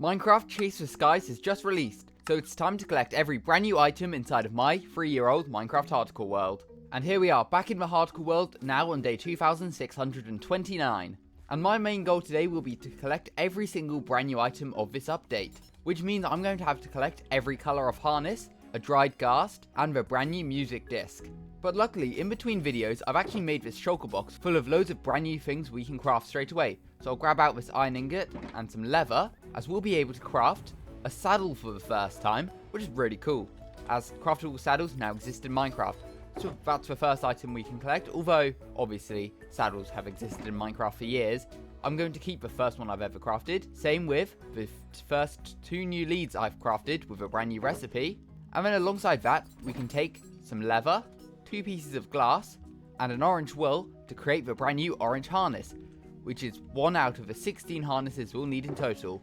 Minecraft Chase the Skies has just released, so it's time to collect every brand new item inside of my 3-year-old Minecraft hardcore world. And here we are, back in my hardcore world, now on day 2629. And my main goal today will be to collect every single brand new item of this update, which means I'm going to have to collect every colour of harness, a dried ghast, and the brand new music disc. But luckily, in between videos, I've actually made this shulker box full of loads of brand new things we can craft straight away. So I'll grab out this iron ingot and some leather, as we'll be able to craft a saddle for the first time, which is really cool, as craftable saddles now exist in Minecraft. So that's the first item we can collect, although obviously saddles have existed in Minecraft for years. I'm going to keep the first one I've ever crafted, same with the first 2 new leads I've crafted with a brand new recipe, and then alongside that we can take some leather, 2 pieces of glass, and an orange wool to create the brand new orange harness, which is 1 out of the 16 harnesses we'll need in total.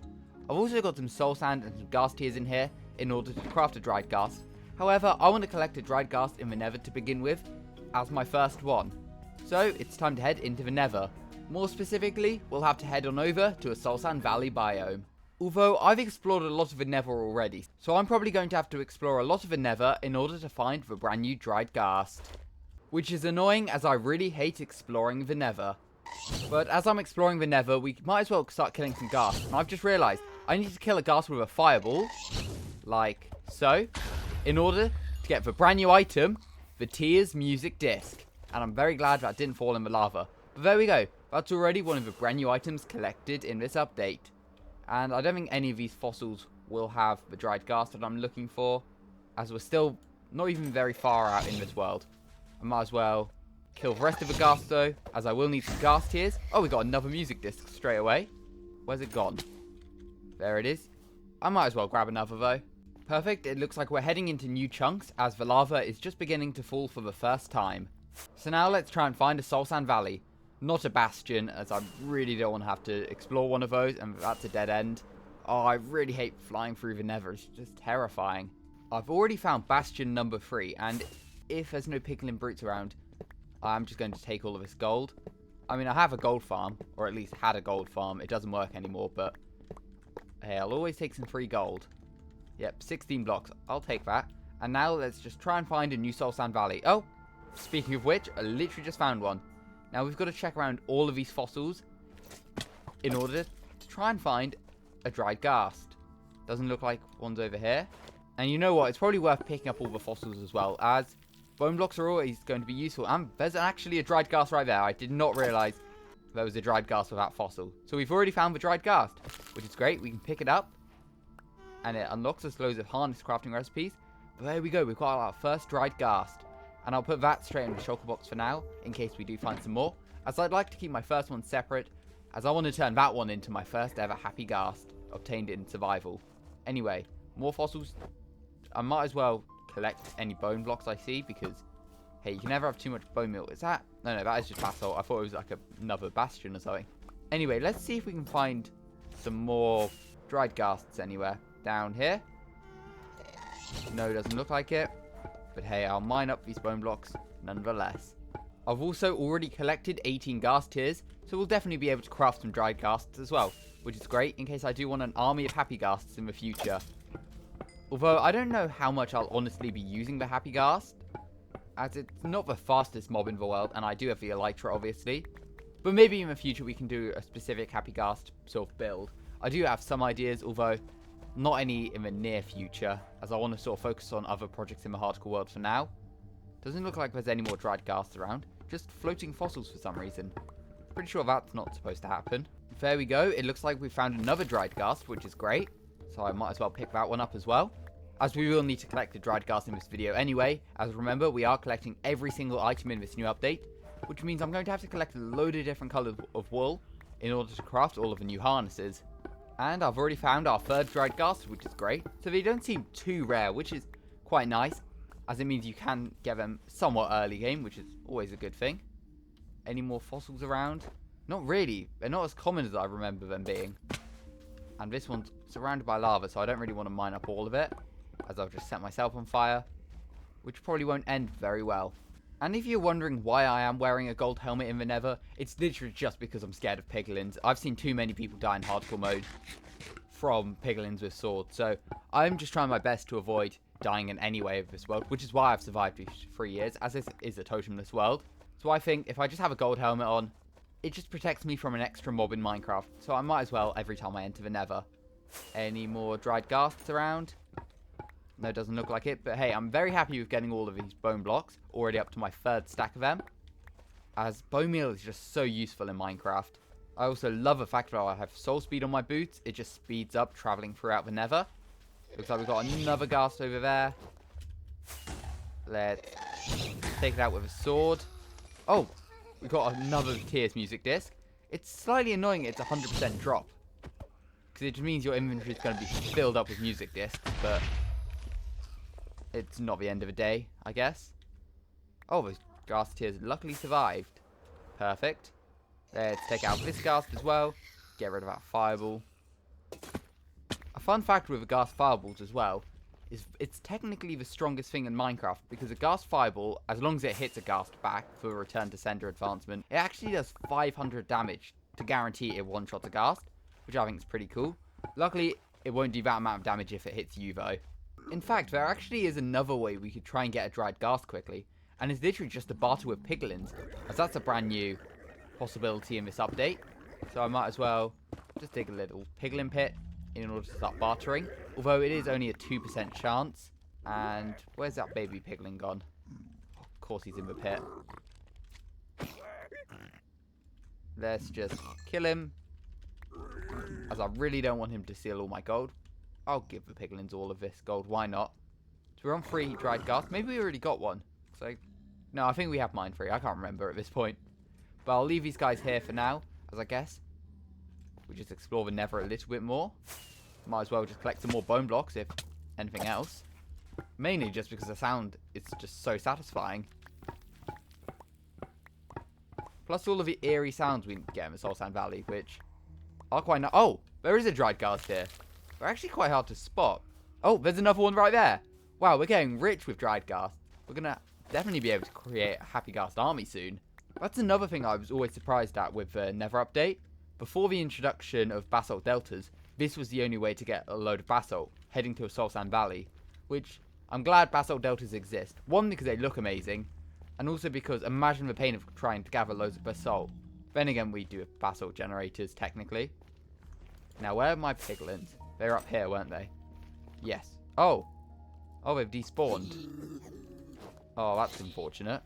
I've also got some soul sand and some ghast tears in here in order to craft a dried ghast. However, I want to collect a dried ghast in the nether to begin with, as my first one. So it's time to head into the nether. More specifically, we'll have to head on over to a soul sand valley biome. Although I've explored a lot of the nether already, so I'm probably going to have to explore a lot of the nether in order to find the brand new dried ghast. Which is annoying, as I really hate exploring the nether. But as I'm exploring the nether, we might as well start killing some ghast. And I've just realised I need to kill a ghast with a fireball, like so, in order to get the brand new item, the Tears music disc. And I'm very glad that didn't fall in the lava. But there we go, that's already one of the brand new items collected in this update. And I don't think any of these fossils will have the dried ghast that I'm looking for, as we're still not even very far out in this world. I might as well kill the rest of the ghast though, as I will need some ghast tears. Oh, we got another music disc straight away. Where's it gone? There it is. I might as well grab another though. Perfect, it looks like we're heading into new chunks, as the lava is just beginning to fall for the first time. So now let's try and find a soul sand valley. Not a bastion, as I really don't want to have to explore one of those, and that's a dead end. Oh, I really hate flying through the nether, it's just terrifying. I've already found bastion number 3, and if there's no pickling brutes around, I'm just going to take all of this gold. I mean, I have a gold farm, or at least had a gold farm. It doesn't work anymore, but hey, I'll always take some free gold. Yep, 16 blocks, I'll take that. And now let's just try and find a new soul sand valley. Oh, speaking of which, I literally just found one. Now we've got to check around all of these fossils in order to try and find a dried ghast. Doesn't look like one's over here. And you know what, it's probably worth picking up all the fossils as well, as bone blocks are always going to be useful. And there's actually a dried ghast right there. I did not realise there was a dried ghast with that fossil. So we've already found the dried ghast, which is great. We can pick it up, and it unlocks us loads of harness crafting recipes. But there we go, we've got our first dried ghast. And I'll put that straight in the shulker box for now, in case we do find some more, as I'd like to keep my first one separate, as I want to turn that one into my first ever happy ghast, obtained in survival. Anyway, more fossils. I might as well collect any bone blocks I see, because, hey, you can never have too much bone meal. Is that? No, that is just basalt. I thought it was like another bastion or something. Anyway, let's see if we can find some more dried ghasts anywhere. Down here. No, doesn't look like it. But hey, I'll mine up these bone blocks nonetheless. I've also already collected 18 ghast tears, so we'll definitely be able to craft some dried ghasts as well, which is great in case I do want an army of happy ghasts in the future. Although I don't know how much I'll honestly be using the happy ghast, as it's not the fastest mob in the world, and I do have the elytra obviously. But maybe in the future we can do a specific happy ghast sort of build. I do have some ideas, although not any in the near future, as I want to sort of focus on other projects in the hardcore world for now. Doesn't look like there's any more dried ghasts around, just floating fossils for some reason. Pretty sure that's not supposed to happen. There we go, it looks like we found another dried ghast, which is great, so I might as well pick that one up as well. As we will need to collect the dried ghast in this video anyway, as remember, we are collecting every single item in this new update, which means I'm going to have to collect a load of different colours of wool in order to craft all of the new harnesses. And I've already found our third dried ghast, which is great. So they don't seem too rare, which is quite nice, as it means you can get them somewhat early game, which is always a good thing. Any more fossils around? Not really. They're not as common as I remember them being. And this one's surrounded by lava, so I don't really want to mine up all of it, as I'll just set myself on fire, which probably won't end very well. And if you're wondering why I am wearing a gold helmet in the nether, it's literally just because I'm scared of piglins. I've seen too many people die in hardcore mode. from piglins with swords. So I'm just trying my best to avoid dying in any way of this world, which is why I've survived these 3 years, as this is a totemless world. So I think if I just have a gold helmet on, it just protects me from an extra mob in Minecraft. So I might as well every time I enter the nether. Any more dried ghasts around? No, doesn't look like it. But hey, I'm very happy with getting all of these bone blocks. Already up to my 3rd stack of them. As bone meal is just so useful in Minecraft. I also love the fact that I have soul speed on my boots. It just speeds up traveling throughout the nether. Looks like we've got another ghast over there. Let's take it out with a sword. Oh, we've got another Tears music disc. It's slightly annoying it's 100% drop. Because it just means your inventory is going to be filled up with music discs. But it's not the end of the day, I guess. Oh, those ghast tears luckily survived. Perfect. Let's take out this ghast as well. Get rid of that fireball. A fun fact with the ghast fireballs as well is it's technically the strongest thing in Minecraft, because a ghast fireball, as long as it hits a ghast back for a return to sender advancement, it actually does 500 damage to guarantee it one-shots a ghast, which I think is pretty cool. Luckily, it won't do that amount of damage if it hits you though. In fact, there actually is another way we could try and get a dried ghast quickly, and it's literally just to barter with piglins, as that's a brand new possibility in this update. So I might as well just dig a little piglin pit in order to start bartering, although it is only a 2% chance. And where's that baby piglin gone? Of course he's in the pit. Let's just kill him, as I really don't want him to steal all my gold. I'll give the piglins all of this gold, why not? So we're on 3 dried ghast. Maybe we already got one. So no, I think we have mine 3. I can't remember at this point. But I'll leave these guys here for now, as I guess we just explore the nether a little bit more. Might as well just collect some more bone blocks, if anything else. Mainly just because the sound is just so satisfying. Plus all of the eerie sounds we get in the Soul Sand Valley, which are quite nice. Oh, there is a dried ghast here. They're actually quite hard to spot. Oh, there's another one right there. Wow, we're getting rich with dried ghast. We're going to definitely be able to create a happy ghast army soon. That's another thing I was always surprised at with the Nether update. Before the introduction of basalt deltas, this was the only way to get a load of basalt, heading to a Soul Sand Valley, which I'm glad basalt deltas exist. One, because they look amazing, and also because imagine the pain of trying to gather loads of basalt. Then again, we do have basalt generators, technically. Now, where are my piglins? They were up here, weren't they? Yes. Oh, they've despawned. Oh, that's unfortunate.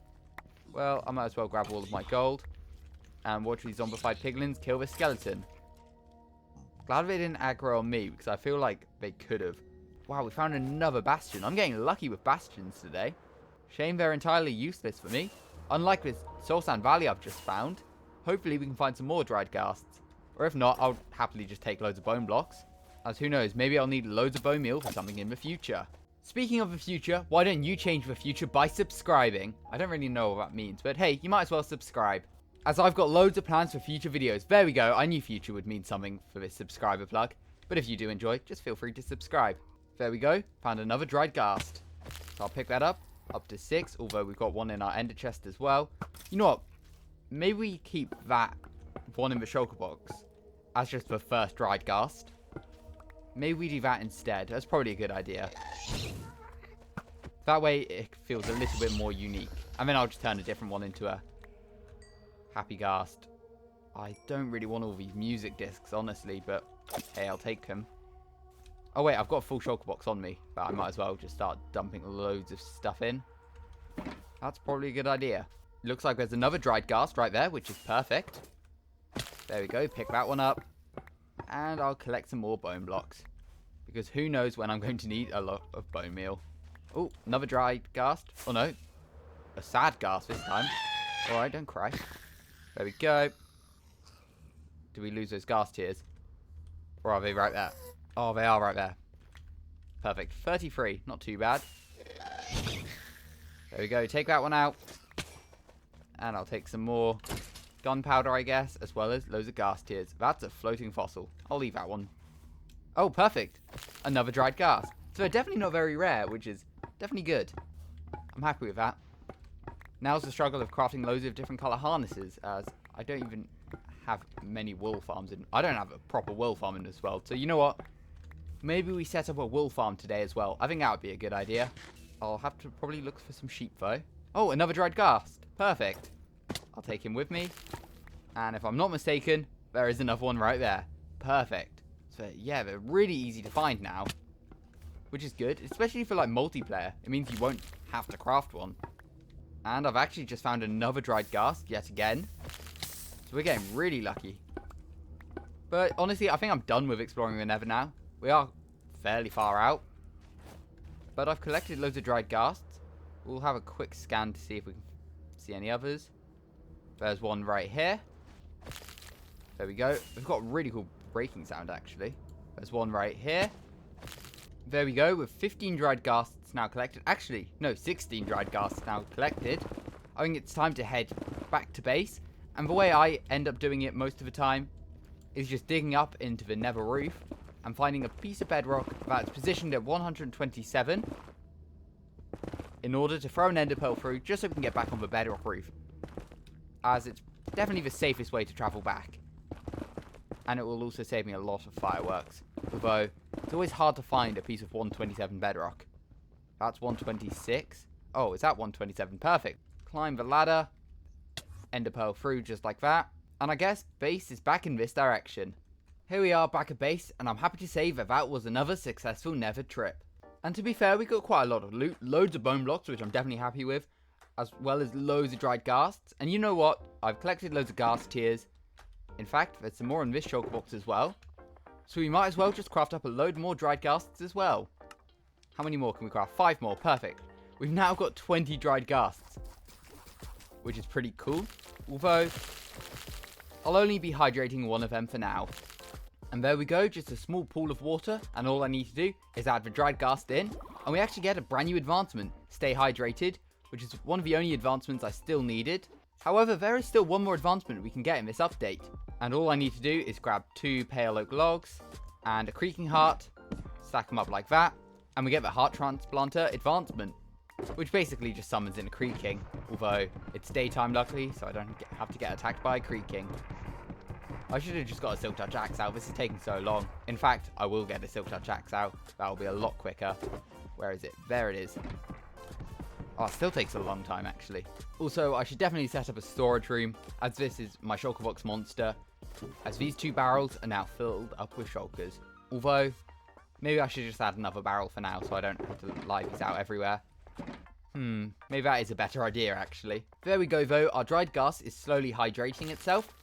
Well, I might as well grab all of my gold and watch these zombified piglins kill this skeleton. Glad they didn't aggro on me, because I feel like they could have. Wow, we found another bastion. I'm getting lucky with bastions today. Shame they're entirely useless for me. Unlike this Soul Sand Valley I've just found. Hopefully we can find some more dried ghasts. Or if not, I'll happily just take loads of bone blocks. As who knows, maybe I'll need loads of bone meal for something in the future. Speaking of the future, why don't you change the future by subscribing? I don't really know what that means, but hey, you might as well subscribe. As I've got loads of plans for future videos. There we go, I knew future would mean something for this subscriber plug. But if you do enjoy, just feel free to subscribe. There we go, found another dried ghast. So I'll pick that up to 6, although we've got one in our ender chest as well. You know what, maybe we keep that one in the shulker box as just the first dried ghast. Maybe we do that instead. That's probably a good idea. That way it feels a little bit more unique. And then I'll just turn a different one into a happy ghast. I don't really want all these music discs, honestly, but hey, I'll take them. Oh wait, I've got a full shulker box on me, but I might as well just start dumping loads of stuff in. That's probably a good idea. Looks like there's another dried ghast right there, which is perfect. There we go, pick that one up. And I'll collect some more bone blocks, because who knows when I'm going to need a lot of bone meal. Oh, another dried ghast. Oh no, a sad ghast this time. Alright, don't cry. There we go. Do we lose those ghast tears? Or are they right there? Oh, they are right there. Perfect. 33, not too bad. There we go, take that one out. And I'll take some more gunpowder, I guess, as well as loads of ghast tears. That's a floating fossil. I'll leave that one. Oh, perfect. Another dried ghast. So they're definitely not very rare, which is definitely good. I'm happy with that. Now's the struggle of crafting loads of different colour harnesses, as I don't even have many wool farms in. I don't have a proper wool farm in this world. So you know what? maybe we set up a wool farm today as well. I think that would be a good idea. I'll have to probably look for some sheep though. Oh, another dried ghast. Perfect. I'll take him with me. And if I'm not mistaken, there is another one right there. Perfect. So yeah, they're really easy to find now, which is good, especially for like multiplayer. It means you won't have to craft one. And I've actually just found another dried ghast yet again. So we're getting really lucky. But honestly, I think I'm done with exploring the Nether now. We are fairly far out. But I've collected loads of dried ghasts. We'll have a quick scan to see if we can see any others. There's one right here. There we go. We've got a really cool breaking sound, actually. There's one right here. There we go, with 15 dried ghasts now collected. Actually, no, 16 dried ghasts now collected. I think it's time to head back to base. And the way I end up doing it most of the time is just digging up into the nether roof and finding a piece of bedrock that's positioned at 127 in order to throw an ender pearl through, just so we can get back on the bedrock roof, as it's definitely the safest way to travel back. And it will also save me a lot of fireworks, although it's always hard to find a piece of 127 bedrock. That's 126. Oh, is that 127? Perfect. Climb the ladder, ender pearl through just like that, and I guess base is back in this direction. Here we are back at base, and I'm happy to say that that was another successful nether trip. And to be fair, we got quite a lot of loot, loads of bone blocks, which I'm definitely happy with, as well as loads of dried ghasts. And you know what? I've collected loads of ghast tears. In fact, there's some more in this shulker box as well. So we might as well just craft up a load more dried ghasts as well. How many more can we craft? 5 more. Perfect. We've now got 20 dried ghasts, which is pretty cool. Although, I'll only be hydrating one of them for now. And there we go, just a small pool of water, and all I need to do is add the dried ghast in, and we actually get a brand new advancement, Stay Hydrated, which is one of the only advancements I still needed. However, there is still one more advancement we can get in this update, and all I need to do is grab 2 pale oak logs and a creaking heart, stack them up like that, and we get the heart transplanter advancement, which basically just summons in a creaking, although it's daytime luckily, so I don't have to get attacked by a creaking. I should have just got a silk touch axe out. This is taking so long. In fact, I will get a silk touch axe out. That'll be a lot quicker. Where is it? There it is. Oh, it still takes a long time, actually. Also, I should definitely set up a storage room, as this is my shulker box monster, as these 2 barrels are now filled up with shulkers. Although, maybe I should just add another barrel for now, so I don't have to lie these out everywhere. Maybe that is a better idea, actually. There we go, though. Our dried ghast is slowly hydrating itself.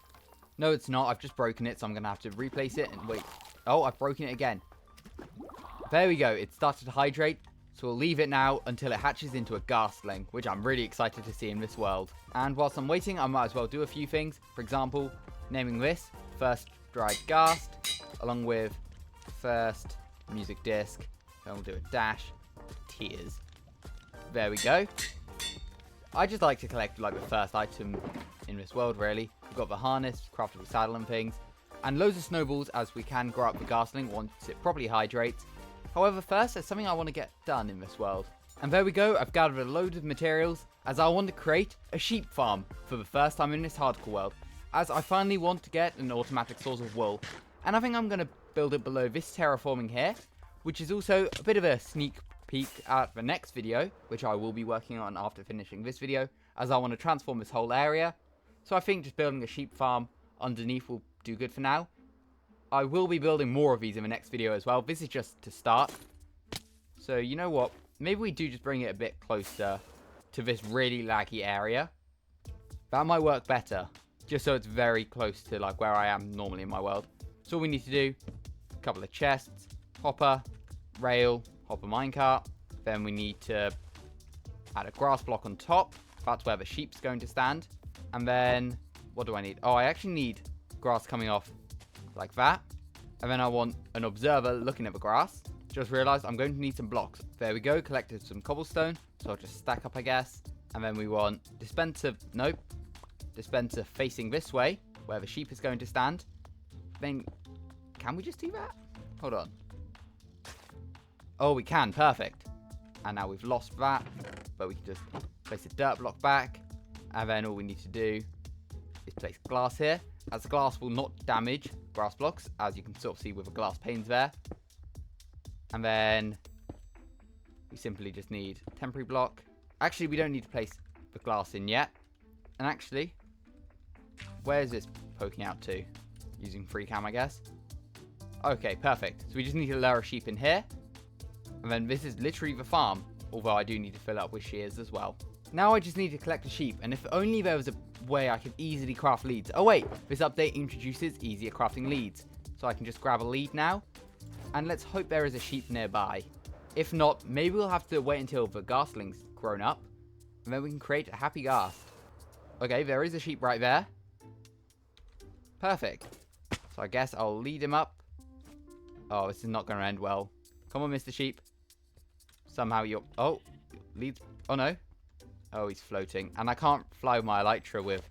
No, it's not. I've just broken it, so I'm going to have to replace it and wait. Oh, I've broken it again. There we go. It started to hydrate, so we'll leave it now until it hatches into a ghastling, which I'm really excited to see in this world. And whilst I'm waiting, I might as well do a few things. For example, naming this first dried ghast, along with first music disc. Then we'll do a dash, tears. There we go. I just like to collect like the first item in this world, really. We've got the harness, craftable saddle and things, and loads of snowballs, as we can grow up the ghastling once it properly hydrates. However, first there's something I want to get done in this world. And there we go, I've gathered a load of materials, as I want to create a sheep farm for the first time in this hardcore world, as I finally want to get an automatic source of wool. And I think I'm going to build it below this terraforming here, which is also a bit of a sneak peek at the next video, which I will be working on after finishing this video, as I want to transform this whole area. So I think just building a sheep farm underneath will do good for now. I will be building more of these in the next video as well. This is just to start. So you know what? Maybe we do just bring it a bit closer to this really laggy area. That might work better. Just so it's very close to like where I am normally in my world. So all we need to do, a couple of chests, hopper, rail, hopper minecart. Then we need to add a grass block on top. That's where the sheep's going to stand. And then, what do I need? Oh, I actually need grass coming off like that. And then I want an observer looking at the grass. Just realized I'm going to need some blocks. There we go, collected some cobblestone. So I'll just stack up, I guess. And then we want dispenser, nope. Dispenser facing this way, where the sheep is going to stand. Then, can we just do that? Hold on. Oh, we can, perfect. And now we've lost that. But we can just place a dirt block back. And then all we need to do is place glass here, as glass will not damage grass blocks, as you can sort of see with the glass panes there. And then we simply just need a temporary block. Actually, we don't need to place the glass in yet. And actually, where's this poking out to? Using free cam, I guess. Okay, perfect. So we just need to lure a sheep in here. And then this is literally the farm. Although I do need to fill it up with shears as well. Now I just need to collect a sheep. And if only there was a way I could easily craft leads. Oh wait, this update introduces easier crafting leads. So I can just grab a lead now. And let's hope there is a sheep nearby. If not, maybe we'll have to wait until the gastling's grown up. And then we can create a happy ghast. Okay, there is a sheep right there. Perfect. So I guess I'll lead him up. Oh, this is not going to end well. Come on, Mr. Sheep. Somehow you're... Oh, lead... Oh, no. Oh, he's floating. And I can't fly with my elytra with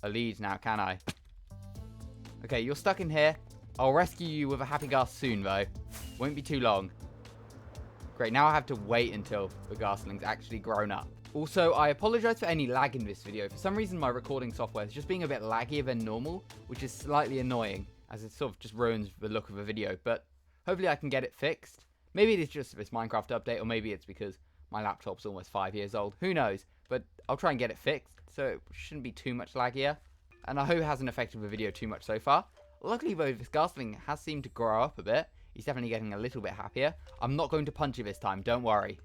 a lead now, can I? Okay, you're stuck in here. I'll rescue you with a happy ghast soon, though. Won't be too long. Great, now I have to wait until the gastling's actually grown up. Also, I apologize for any lag in this video. For some reason, my recording software is just being a bit laggier than normal, which is slightly annoying, as it sort of just ruins the look of the video. But hopefully I can get it fixed. Maybe it is just this Minecraft update, or maybe it's because my laptop's almost 5 years old. Who knows? But I'll try and get it fixed, so it shouldn't be too much laggier. And I hope it hasn't affected the video too much so far. Luckily though, this ghastling has seemed to grow up a bit. He's definitely getting a little bit happier. I'm not going to punch you this time, don't worry.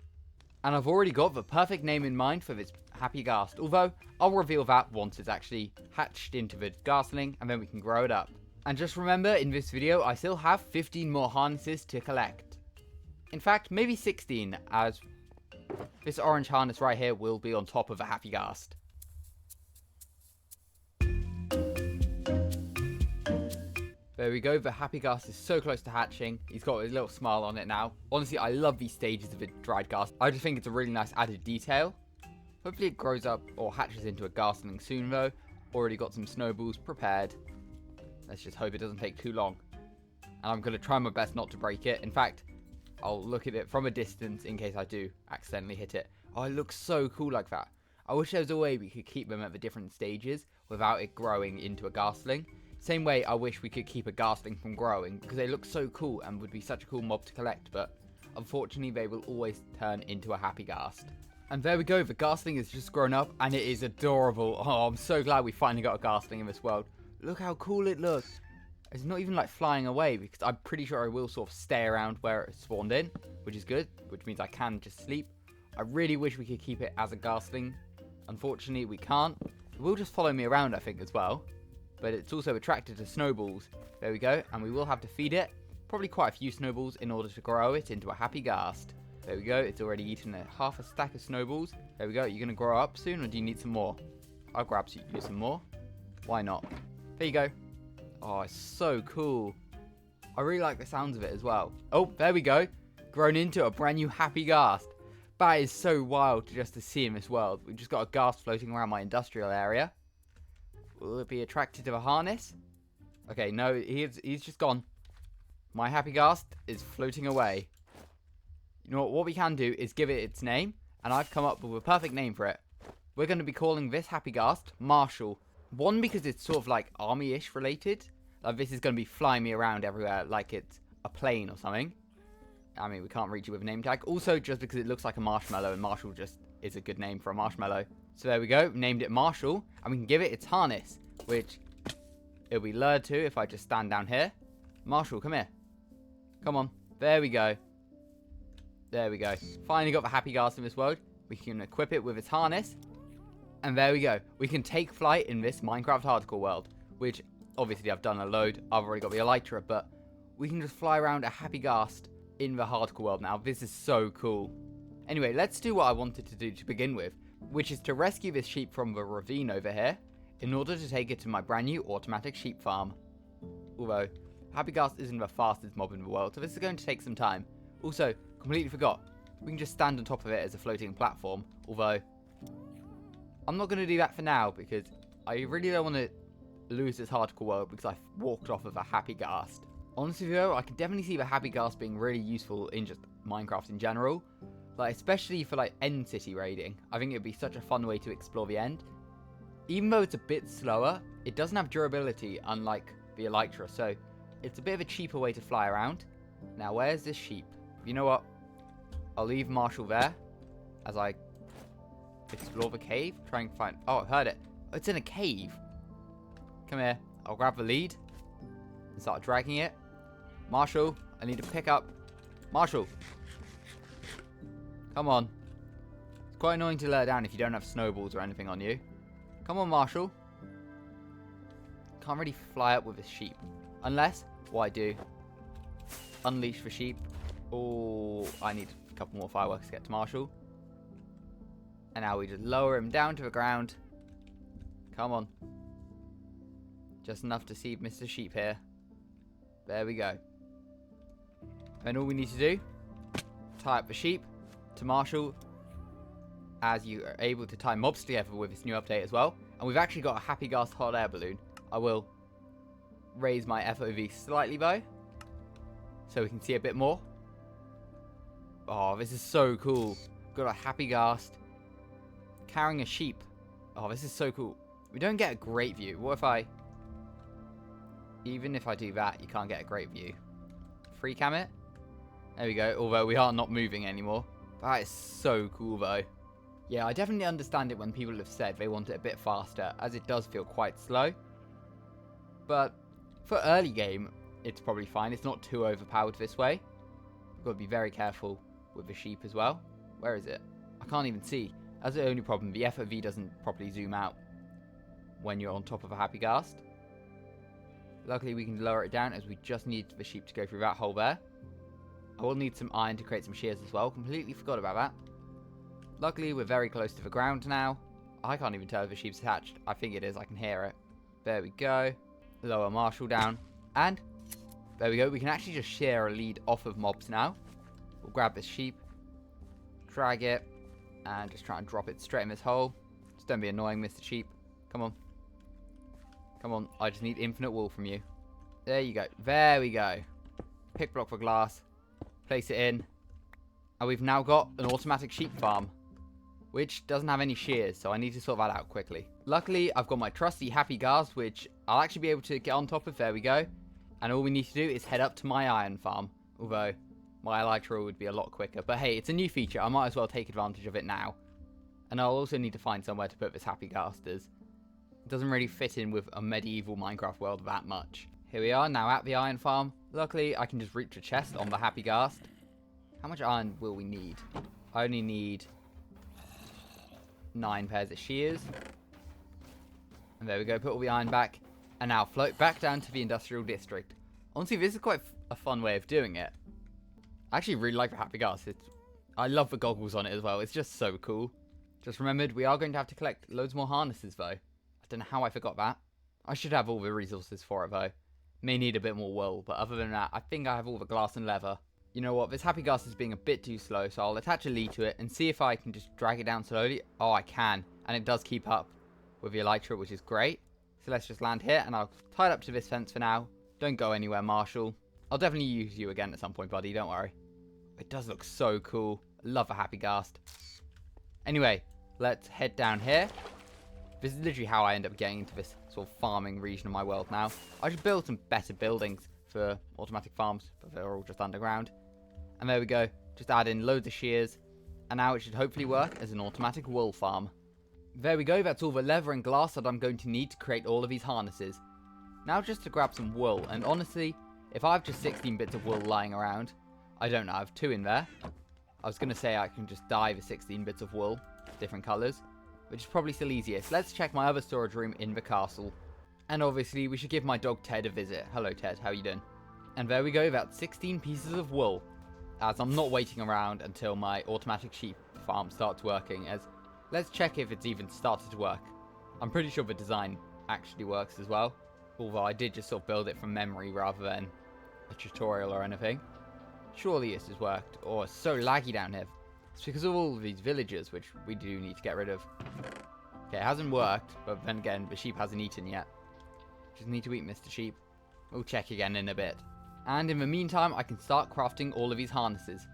And I've already got the perfect name in mind for this happy ghast. Although, I'll reveal that once it's actually hatched into the ghastling, and then we can grow it up. And just remember, in this video, I still have 15 more harnesses to collect. In fact, maybe 16, as this orange harness right here will be on top of a happy ghast. There we go, the happy ghast is so close to hatching. He's got his little smile on it now. Honestly, I love these stages of a dried ghast. I just think it's a really nice added detail. Hopefully it grows up or hatches into a ghastling soon though. Already got some snowballs prepared. Let's just hope it doesn't take too long. And I'm going to try my best not to break it. In fact, I'll look at it from a distance in case I do accidentally hit it. Oh, it looks so cool like that. I wish there was a way we could keep them at the different stages without it growing into a ghastling. Same way I wish we could keep a ghastling from growing, because they look so cool and would be such a cool mob to collect, but unfortunately they will always turn into a happy ghast. And there we go, the ghastling has just grown up and it is adorable. Oh, I'm so glad we finally got a ghastling in this world. Look how cool it looks. It's not even like flying away, because I'm pretty sure I will sort of stay around where it spawned in, which is good, which means I can just sleep. I really wish we could keep it as a ghastling. Unfortunately, we can't. It will just follow me around, I think, as well. But it's also attracted to snowballs. There we go, and we will have to feed it. Probably quite a few snowballs in order to grow it into a happy ghast. There we go, it's already eaten half a stack of snowballs. There we go, you're going to grow up soon, or do you need some more? I'll grab you some more. Why not? There you go. Oh, it's so cool. I really like the sounds of it as well. Oh, there we go. Grown into a brand new happy ghast. That is so wild just to see in this world. We've just got a ghast floating around my industrial area. Will it be attracted to a harness? Okay, no, he's just gone. My happy ghast is floating away. You know what we can do is give it its name, and I've come up with a perfect name for it. We're going to be calling this happy ghast Marshall. One, because it's sort of like army-ish related. Like this is going to be flying me around everywhere like it's a plane or something. I mean, we can't reach it with a name tag. Also, just because it looks like a marshmallow, and Marshall just is a good name for a marshmallow. So there we go, named it Marshall, and we can give it its harness, which it'll be lured to if I just stand down here. Marshall, come here. Come on. There we go. There we go. Finally got the happy ghast in this world. We can equip it with its harness. And there we go. We can take flight in this Minecraft hardcore world, which obviously I've done a load. I've already got the elytra, but we can just fly around a happy ghast in the hardcore world now. This is so cool. Anyway, let's do what I wanted to do to begin with, which is to rescue this sheep from the ravine over here in order to take it to my brand new automatic sheep farm. Although, happy ghast isn't the fastest mob in the world, so this is going to take some time. Also, completely forgot, we can just stand on top of it as a floating platform, although I'm not going to do that for now because I really don't want to lose this hardcore world because I walked off of a happy ghast. Honestly though, I could definitely see the happy ghast being really useful in just Minecraft in general. Like, especially for like end city raiding. I think it would be such a fun way to explore the end. Even though it's a bit slower, it doesn't have durability unlike the elytra, so it's a bit of a cheaper way to fly around. Now, where's this sheep? You know what? I'll leave Marshall there as I explore the cave. Try and find... Oh, I heard it. Oh, it's in a cave. Come here. I'll grab the lead and start dragging it. Marshall, I need to pick up. Marshall. Come on. It's quite annoying to let down if you don't have snowballs or anything on you. Come on, Marshall. Can't really fly up with a sheep. Unless, what I do, unleash the sheep. Oh, I need a couple more fireworks to get to Marshall. And now we just lower him down to the ground. Come on. Just enough to see Mr. Sheep here. There we go. And all we need to do, tie up the sheep to Marshall, as you are able to tie mobs together with this new update as well. And we've actually got a Happy Gas hot air balloon. I will raise my FOV slightly though, so we can see a bit more. Oh, this is so cool. Got a Happy Ghast carrying a sheep. Oh, this is so cool. We don't get a great view. What if I... Even if I do that, you can't get a great view. Free cam it. There we go. Although we are not moving anymore. That is so cool though. Yeah, I definitely understand it when people have said they want it a bit faster, as it does feel quite slow. But for early game, it's probably fine. It's not too overpowered this way. We've got to be very careful with the sheep as well. Where is it? I can't even see. That's the only problem. The FOV doesn't properly zoom out when you're on top of a Happy Ghast. Luckily, we can lower it down as we just need the sheep to go through that hole there. I will need some iron to create some shears as well. Completely forgot about that. Luckily, we're very close to the ground now. I can't even tell if the sheep's attached. I think it is. I can hear it. There we go. Lower Marshall down. And there we go. We can actually just shear a lead off of mobs now. We'll grab this sheep, drag it, and just try and drop it straight in this hole. Just don't be annoying, Mr. Sheep. Come on. Come on. I just need infinite wool from you. There you go. There we go. Pick block for glass. Place it in. And we've now got an automatic sheep farm, which doesn't have any shears, so I need to sort that out quickly. Luckily, I've got my trusty Happy Ghast, which I'll actually be able to get on top of. There we go. And all we need to do is head up to my iron farm. Although, my elytra would be a lot quicker. But hey, it's a new feature. I might as well take advantage of it now. And I'll also need to find somewhere to put this Happy Ghast as it doesn't really fit in with a medieval Minecraft world that much. Here we are, now at the iron farm. Luckily, I can just reach a chest on the Happy Ghast. How much iron will we need? I only need 9 pairs of shears. And there we go, put all the iron back. And now float back down to the industrial district. Honestly, this is quite a fun way of doing it. I actually really like the Happy Ghast. I love the goggles on it as well. It's just so cool. Just remembered, we are going to have to collect loads more harnesses though. I don't know how I forgot that. I should have all the resources for it though. May need a bit more wool, but other than that, I think I have all the glass and leather. You know what, this Happy Ghast is being a bit too slow, so I'll attach a lead to it and see if I can just drag it down slowly. Oh, I can. And it does keep up with the elytra, which is great. So let's just land here, and I'll tie it up to this fence for now. Don't go anywhere, Marshall. I'll definitely use you again at some point, buddy, don't worry. It does look so cool. I love a Happy Ghast. Anyway, let's head down here. This is literally how I end up getting into this sort of farming region of my world now. I should build some better buildings for automatic farms, but they're all just underground. And there we go. Just add in loads of shears. And now it should hopefully work as an automatic wool farm. There we go. That's all the leather and glass that I'm going to need to create all of these harnesses. Now just to grab some wool. And honestly, if I have just 16 bits of wool lying around, I don't know. I have 2 in there. I was going to say I can just dye the 16 bits of wool, different colours, which is probably still easiest. Let's check my other storage room in the castle. And obviously, we should give my dog Ted a visit. Hello, Ted. How you doing? And there we go. That's 16 pieces of wool. As I'm not waiting around until my automatic sheep farm starts working. As let's check if it's even started to work. I'm pretty sure the design actually works as well. Although I did just sort of build it from memory rather than a tutorial or anything. Surely this has worked. Oh, it's so laggy down here. It's because of all of these villagers, which we do need to get rid of. Okay, it hasn't worked, but then again, the sheep hasn't eaten yet. Just need to eat Mr. Sheep. We'll check again in a bit. And in the meantime, I can start crafting all of these harnesses.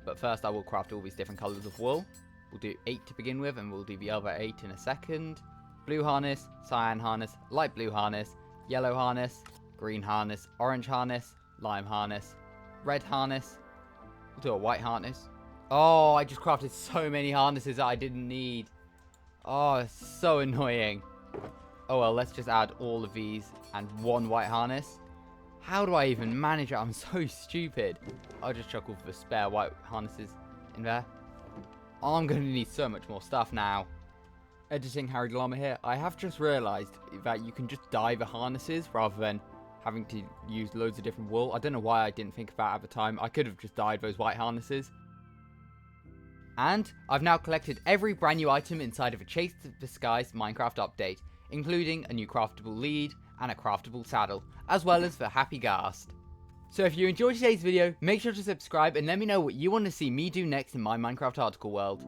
But first, I will craft all these different colours of wool. We'll do 8 to begin with, and we'll do the other 8 in a second. Blue harness, cyan harness, light blue harness, yellow harness, green harness, orange harness, lime harness, red harness, We'll do a white harness. Oh, I just crafted so many harnesses that I didn't need. Oh, it's so annoying. Oh well, let's just add all of these and one white harness. How do I even manage it? I'm so stupid. I'll just chuck all the spare white harnesses in there. Oh, I'm going to need so much more stuff now. Editing Harrydallama here. I have just realised that you can just dye the harnesses rather than having to use loads of different wool. I don't know why I didn't think of that at the time. I could have just dyed those white harnesses. And I've now collected every brand new item inside of a Chase the Skies Minecraft update, including a new craftable lead and a craftable saddle, as well as the Happy Ghast. So if you enjoyed today's video, make sure to subscribe and let me know what you want to see me do next in my Minecraft article world.